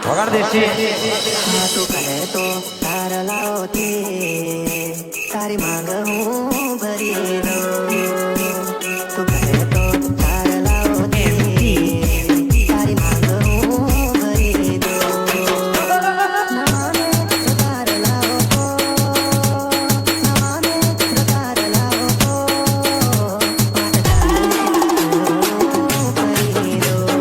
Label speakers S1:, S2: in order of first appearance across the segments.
S1: વગાડ દેશે
S2: તું કહે તો તારા લાવથી તારી માંગ હું ભરી દઉં તું કહે તો તારા લાવથી તારી માંગ હું ભરી દઉં નામે તારા લાવો નામે તારા લાવો ભરી દઉં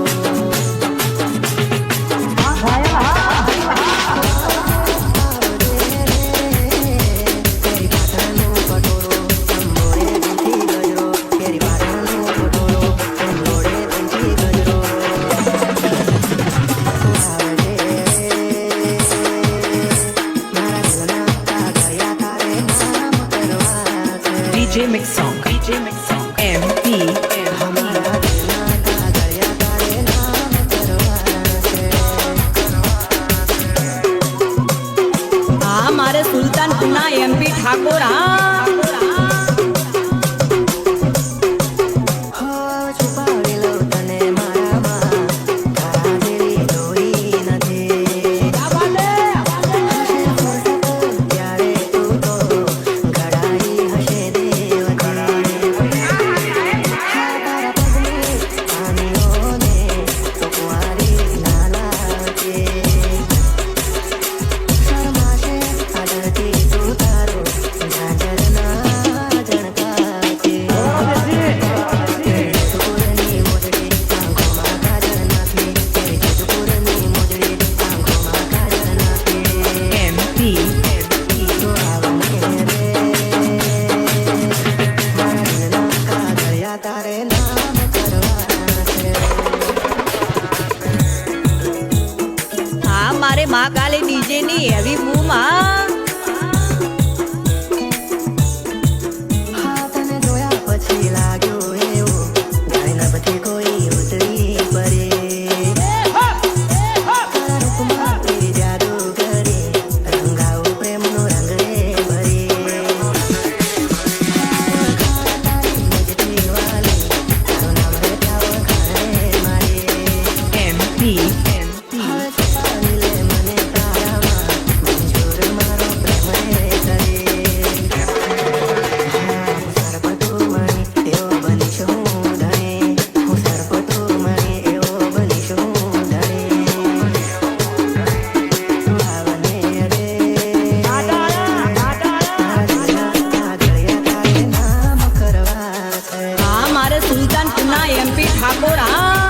S3: DJ Mix Song, MP. हाँ मारे सुल्तानपुर MP ठाकुर हाँ મારે મહાકાલી ડીજે ની હેવી બૂમ હા
S2: તને જોયા પછી લાગ્યો એવું ગાયના પછી કોઈ ઉતરી પડે તારા રૂપમાં તેરી જાદુ કરે રંગાવું પ્રેમનો રંગ રે ભરે તારી નજરે વાલી તારું નામ રે તાવ ખાને મારે
S3: MP
S2: સુલ્તાનપુરના
S3: MP ઠાકોર હા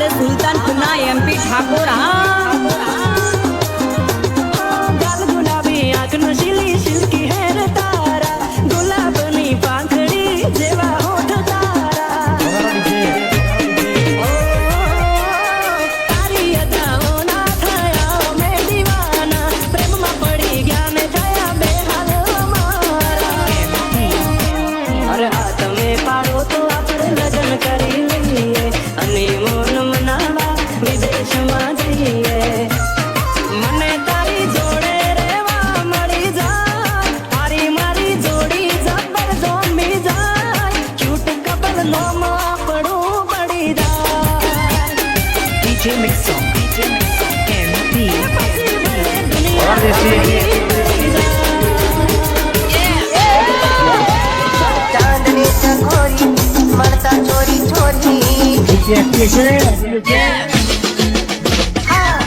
S3: મારે સુલતાનપુરના એમપી ઠાકોર
S2: ગાલ ગુલાબી આંખ નશીલી સિલ્કી હેર તારા ગુલાબની પાંખડી જેવા હોઠ તારા તારી અદાઓના થયા મેં દીવાના પ્રેમમાં પડી ગયા ને થયા બેહાલ મારા અરે હા તમે પાડો તો આપણે લગ્ન કરી લઈએ અને મોન મનાવા વિદેશમાં જઈએ મને તારી જોડે રહેવા મળી જાય તારી મારી જોડી જબર જોમી જાય ક્યુટ કપલ નો આપણું પડી જાય
S1: DJ Mixo, MP.
S2: પછી ભલે દુનિયા પડી જાય ચાંદની ચકોરી મળતા ચોરી ચોરી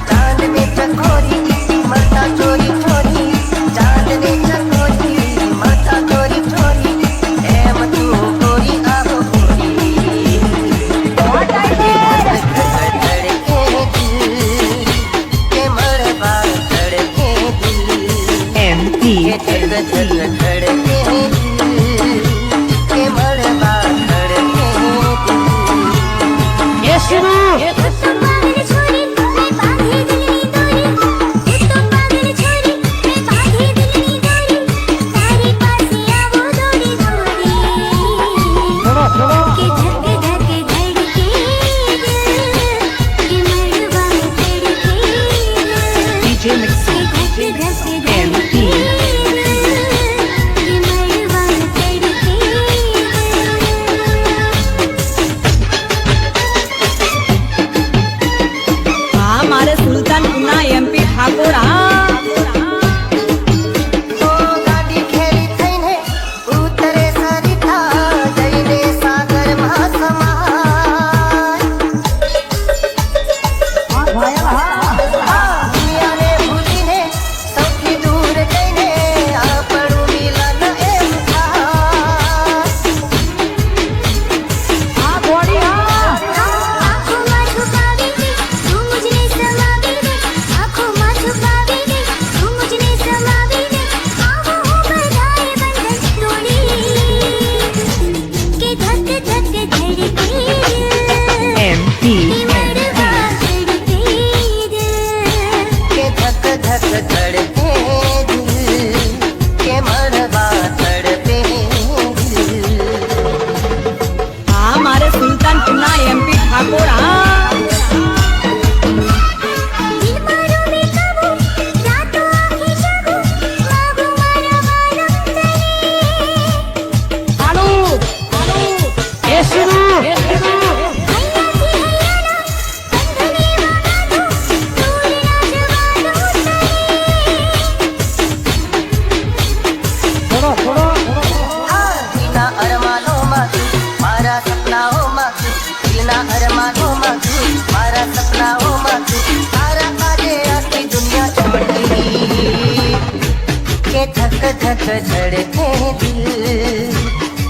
S2: ચાંદની ચકોરી મળતા ચોરી ચોરી ચાંદની ચકોરી મળતા ચોરી ચોરી એમ તું ગોરી આવો ગોરી ધડકે દિલ કે મળવા ધડકે દિલ
S1: MP.
S2: કે ધક ધક ધડકે દિલ કે મળવા ધડકે દિલ
S1: Yes, you know. DJ Mixo, MP.
S3: હા મારે સુલતાનપુરના એમપી ઠાકોર
S2: ઓ ગાડી ખેરી થઈને ઉતરે સરિતા જઈને સાગરમાં સમાય દુનિયાને ભૂલીને સૌથી દૂર જઈને આપણું મિલન એમ થાય
S1: MP.
S2: કે ધક ધક ધડકે દિલ કે મળવા તડપે દિલ
S3: હા મારે સુલતાનપુરના MP Thakor
S1: Yes, you know.
S2: દિલના અરમાનોમાં તું મારા સપનાઓમાં તું દિલના અરમાનોમાં તું મારા સપનાઓમાં તું તારા આજે આખી દુનિયા છોડી કે ધક ધક ધડકે દિલ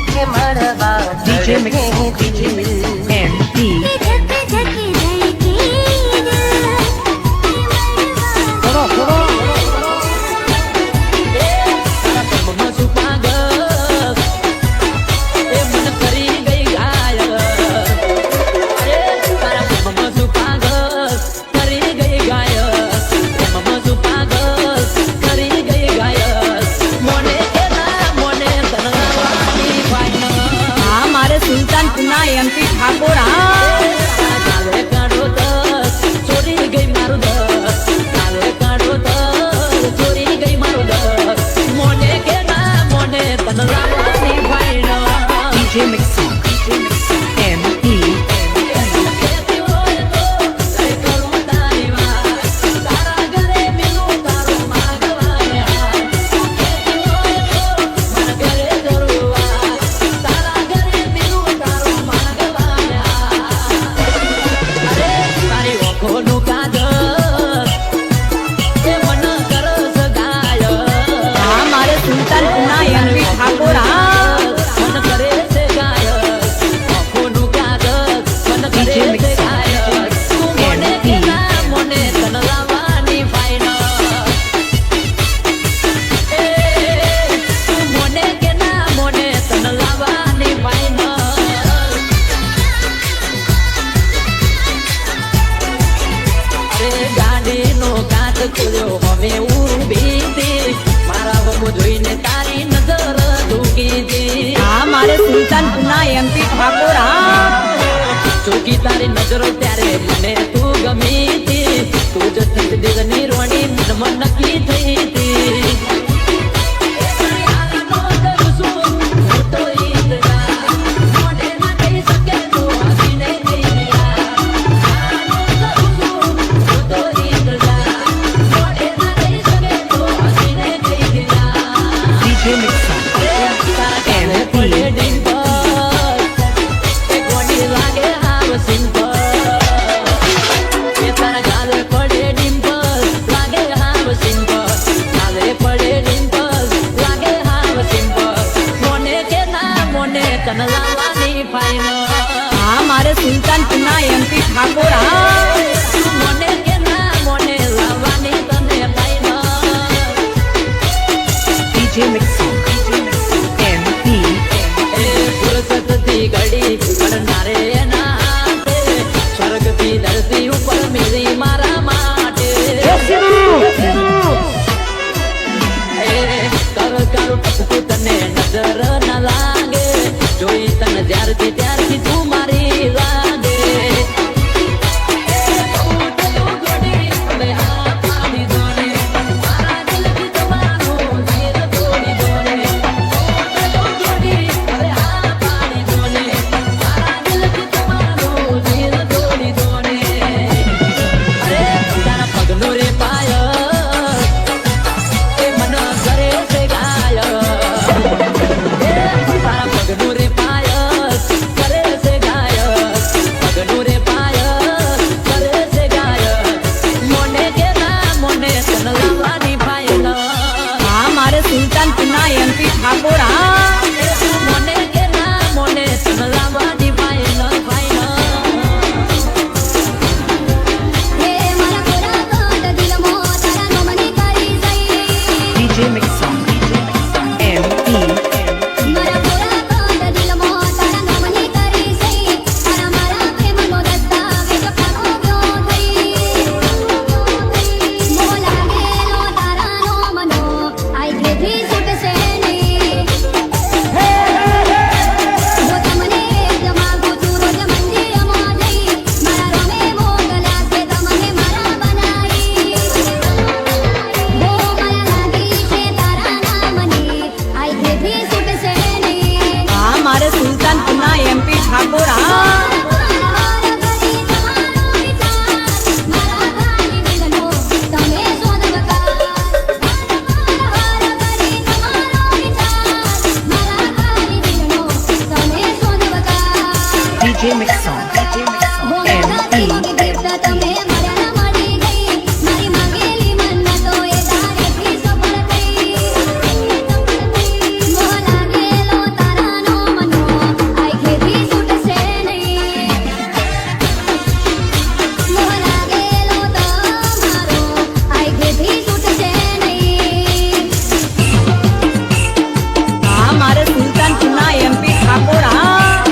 S2: કે મળવા
S1: DJ
S2: ધડકે
S1: Mixo,
S2: દિલ
S1: MP.
S3: હા મારે સુલતાનપુરના MP Thakor
S1: DJ Mixo, MP.
S3: સુલતાનપુરના એમપી ઠાકોર એમપી ઠાકોર હા
S2: ચોકી તારી નજરો ત્યારે મને તું ગમી હતી તું જ દિલની રોણી મનમાં નક્કી થઈ હતી
S1: DJ Mixon. MP.
S3: હા મારે સુલતાનપુરના એમપી ઠાકોર હા
S1: DJ Mixon. MP.
S2: સ્વર્ગથી ધરતી ઉપર મેરી મારા માટે તને નજર ન લાગે જોઈ તને જ્યારથી ત્યારથી તું મારી લાગે
S3: હા મારે સુલતાનપુરના એમપી ઠાકોર હા
S2: મોને કે ના મોને તને લાવવાની ફાઈનલ
S1: DJ Mixon. MP.
S3: હા મારે સુલતાનપુરના એમપી ઠાકોર હા
S1: DJ Mixon. MP.
S3: હા મારે સુલતાનપુરના એમપી ઠાકોર હા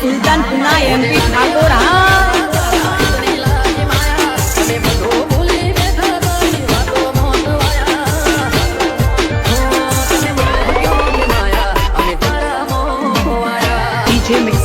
S3: સુલતાન પુના એમપી ઠાકોર હા
S1: DJ Mix